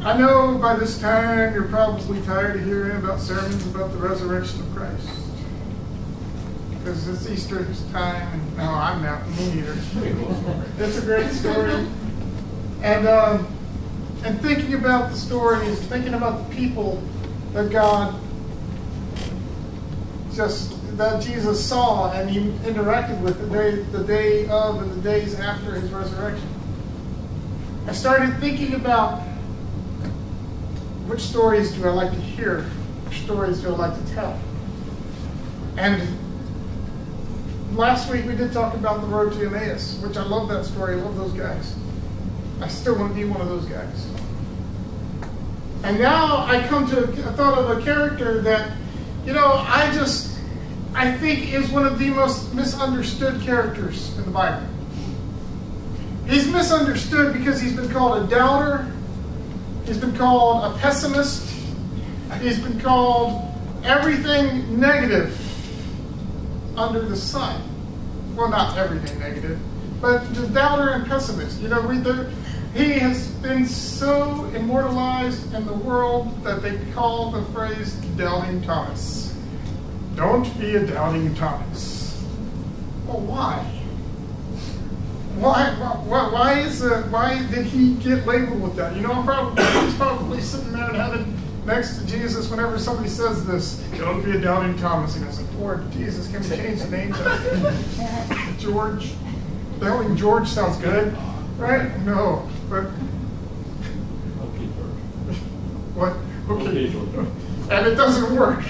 I know by this time you're probably tired of hearing about sermons about the resurrection of Christ. Because it's Easter time, and no, I'm not, me neither. It's a great story. And thinking about the stories, thinking about the people that that Jesus saw and he interacted with the day of and the days after his resurrection. I started thinking about which stories do I like to hear, which stories do I like to tell. And last week we did talk about the road to Emmaus, which I love that story. I love those guys. I still want to be one of those guys. And now I thought of a character that, I think is one of the most misunderstood characters in the Bible. He's misunderstood because he's been called a doubter. He's been called a pessimist. He's been called everything negative under the sun. Well, not everything negative, but the doubter and pessimist. He has been so immortalized in the world that they call the phrase doubting Thomas. Don't be a doubting Thomas. Well, why? Why did he get labeled with that? He's probably sitting there in heaven next to Jesus whenever somebody says this, don't be a doubting Thomas. He goes, Lord Jesus, can we change the name to George? Doubting George sounds good, right? No, but... Okay, George. What? Okay, George. And it doesn't work.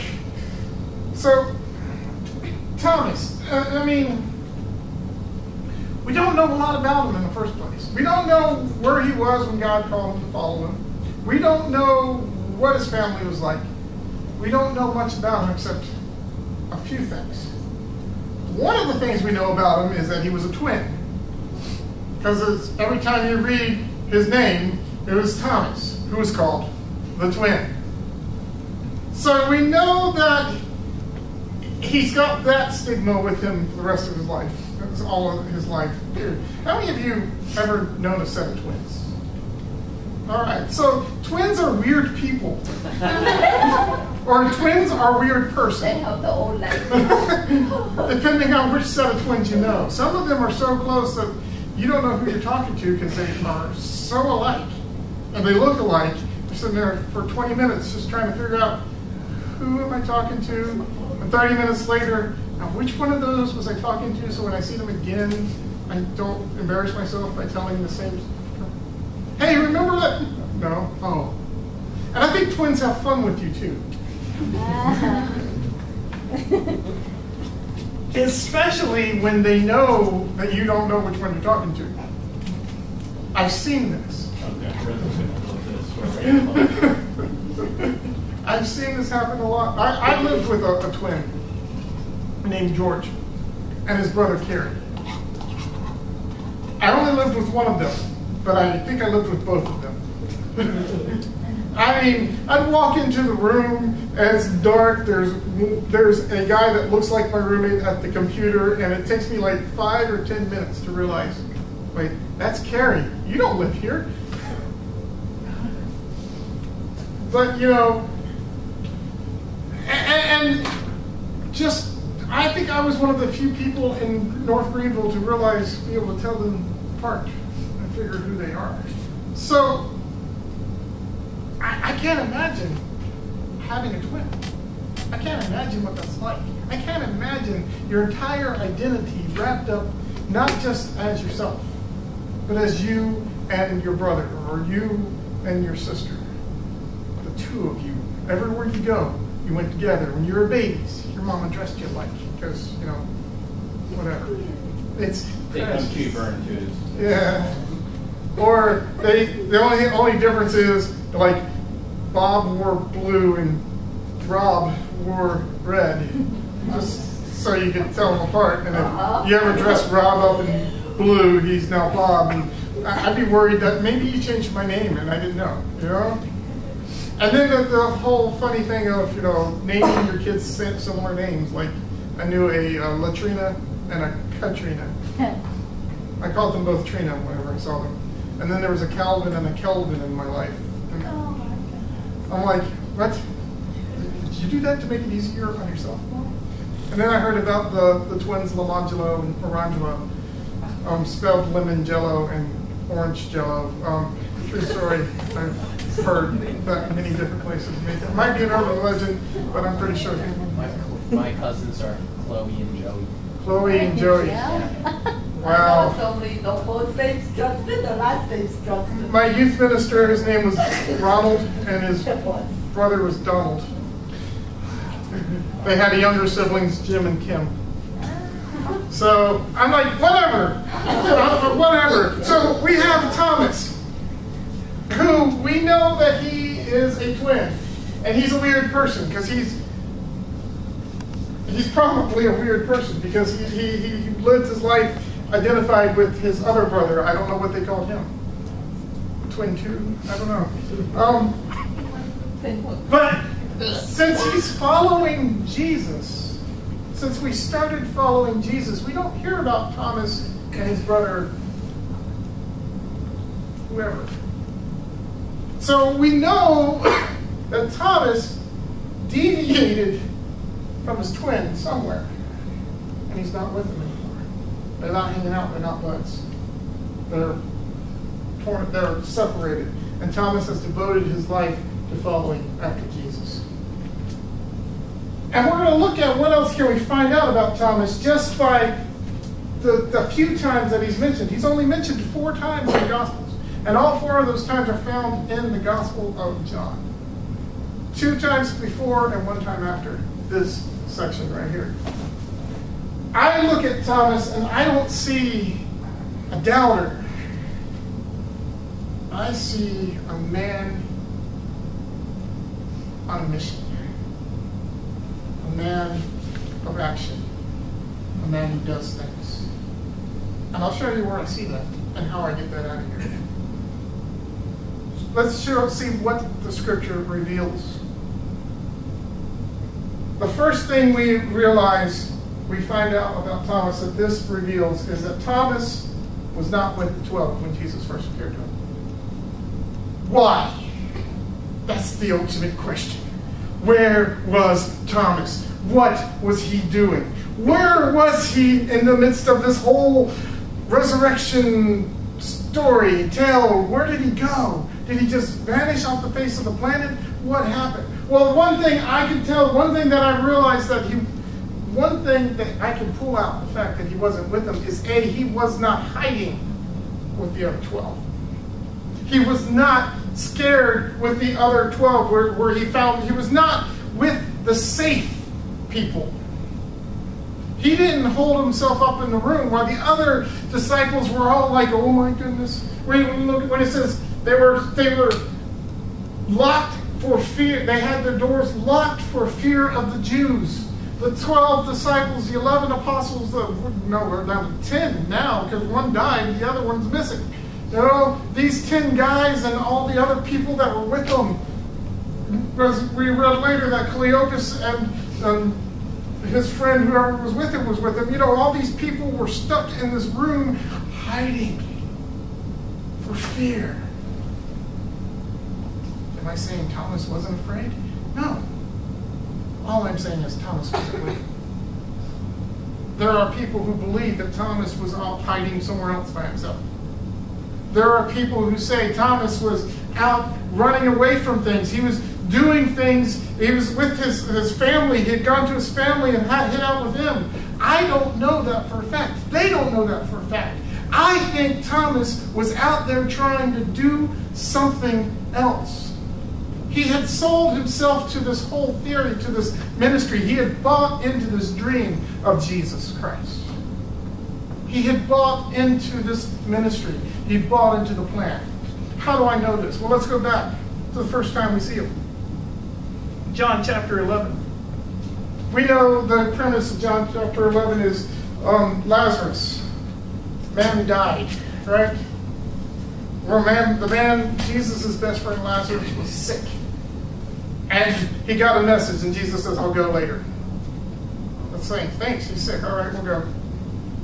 So, Thomas, we don't know a lot about him in the first place. We don't know where he was when God called him to follow him. We don't know what his family was like. We don't know much about him except a few things. One of the things we know about him is that he was a twin. Because every time you read his name, it was Thomas, who was called the twin. So we know that he's got that stigma with him for the rest of his life. That's all of his life, period. How many of you ever known a set of twins? All right, so twins are weird people. Or twins are weird person. They have the old life. Depending on which set of twins you know. Some of them are so close that you don't know who you're talking to because they are so alike. And they look alike. You're sitting there for 20 minutes just trying to figure out who am I talking to? And 30 minutes later, now which one of those was I talking to so when I see them again, I don't embarrass myself by telling the same. Hey, remember that? No. Oh. And I think twins have fun with you too. Especially when they know that you don't know which one you're talking to. I've seen this. I've seen this happen a lot. I lived with a twin named George and his brother Kerry. I only lived with one of them, but I think I lived with both of them. I'd walk into the room and it's dark. There's a guy that looks like my roommate at the computer, and it takes me like 5 or 10 minutes to realize, wait, that's Kerry. You don't live here. But and just, I think I was one of the few people in North Greenville to be able to tell them apart and figure who they are. So, I can't imagine having a twin. I can't imagine what that's like. I can't imagine your entire identity wrapped up not just as yourself, but as you and your brother, or you and your sister. The two of you. Everywhere you go, you went together. When you were babies, your mama dressed you alike, because, whatever. They come cheaper in twos. Yeah. Or the only difference is, like, Bob wore blue and Rob wore red, just so you could tell them apart. And if you ever dressed Rob up in blue, he's now Bob. And I'd be worried that maybe you changed my name and I didn't know, And then the whole funny thing of, naming your kids similar names. Like, I knew a Latrina and a Katrina. I called them both Trina whenever I saw them. And then there was a Calvin and a Kelvin in my life. And I'm like, what? Did you do that to make it easier on yourself, Mom? And then I heard about the twins Lamangelo and Orangelo, spelled lemon jello and orange jello. True story. I've heard that in many different places. It might be an urban legend, but I'm pretty sure. My cousins are Chloe and Joey. Chloe and Joey. Yeah. Wow. The first name's Justin, the last name's Justin. My youth minister, his name was Ronald, and his brother was Donald. They had younger siblings, Jim and Kim. So I'm like, whatever. Whatever. So we have Thomas, who we know that he is a twin. And he's a weird person because he's probably a weird person because he lived his life identified with his other brother. I don't know what they called him. Twin two? I don't know. But since he's following Jesus, since we started following Jesus, we don't hear about Thomas and his brother, whoever. So we know that Thomas deviated from his twin somewhere, and he's not with them anymore. They're not hanging out. They're not buds. They're separated. And Thomas has devoted his life to following after Jesus. And we're going to look at what else can we find out about Thomas just by the few times that he's mentioned. He's only mentioned 4 times in the Gospels. And all 4 of those times are found in the Gospel of John. 2 times before and 1 time after this section right here. I look at Thomas and I don't see a doubter. I see a man on a mission. A man of action. A man who does things. And I'll show you where I see that and how I get that out of here. Let's see what the scripture reveals. The first thing we realize, we find out about Thomas that this reveals is that Thomas was not with the 12 when Jesus first appeared to him. Why? That's the ultimate question. Where was Thomas? What was he doing? Where was he in the midst of this whole resurrection story, tale? Where did he go? Did he just vanish off the face of the planet? What happened? Well, one thing I can tell, one thing that I realized that one thing that I can pull out the fact that he wasn't with them is A, he was not hiding with the other 12. He was not scared with the other 12 where he was not with the safe people. He didn't hold himself up in the room while the other disciples were all like, oh my goodness. When it says they were locked for fear, they had their doors locked for fear of the Jews. The 12 disciples, the 11 apostles, we're down to 10 now because one died and the other one's missing. You know, these 10 guys and all the other people that were with them. As we read later that Cleopas and his friend, whoever was with him. You know, all these people were stuck in this room hiding for fear. Am I saying Thomas wasn't afraid? No. All I'm saying is Thomas wasn't with him. There are people who believe that Thomas was off hiding somewhere else by himself. There are people who say Thomas was out running away from things. He was doing things. He was with his family. He had gone to his family and hid out with them. I don't know that for a fact. They don't know that for a fact. I think Thomas was out there trying to do something else. He had sold himself to this whole theory, to this ministry. He had bought into this dream of Jesus Christ. He had bought into this ministry. He bought into the plan. How do I know this? Well, let's go back to the first time we see him. John chapter 11. We know the premise of John chapter 11 is Lazarus, man who died, right? The man, Jesus' best friend Lazarus, was sick. And he got a message, and Jesus says, I'll go later. That's saying, thanks, he's sick. All right, we'll go.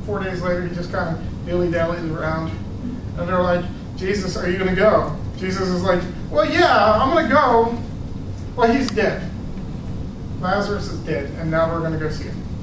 4 days later, he just kind of dilly-dallied around. And they're like, Jesus, are you going to go? Jesus is like, well, yeah, I'm going to go. Well, he's dead. Lazarus is dead, and now we're going to go see him.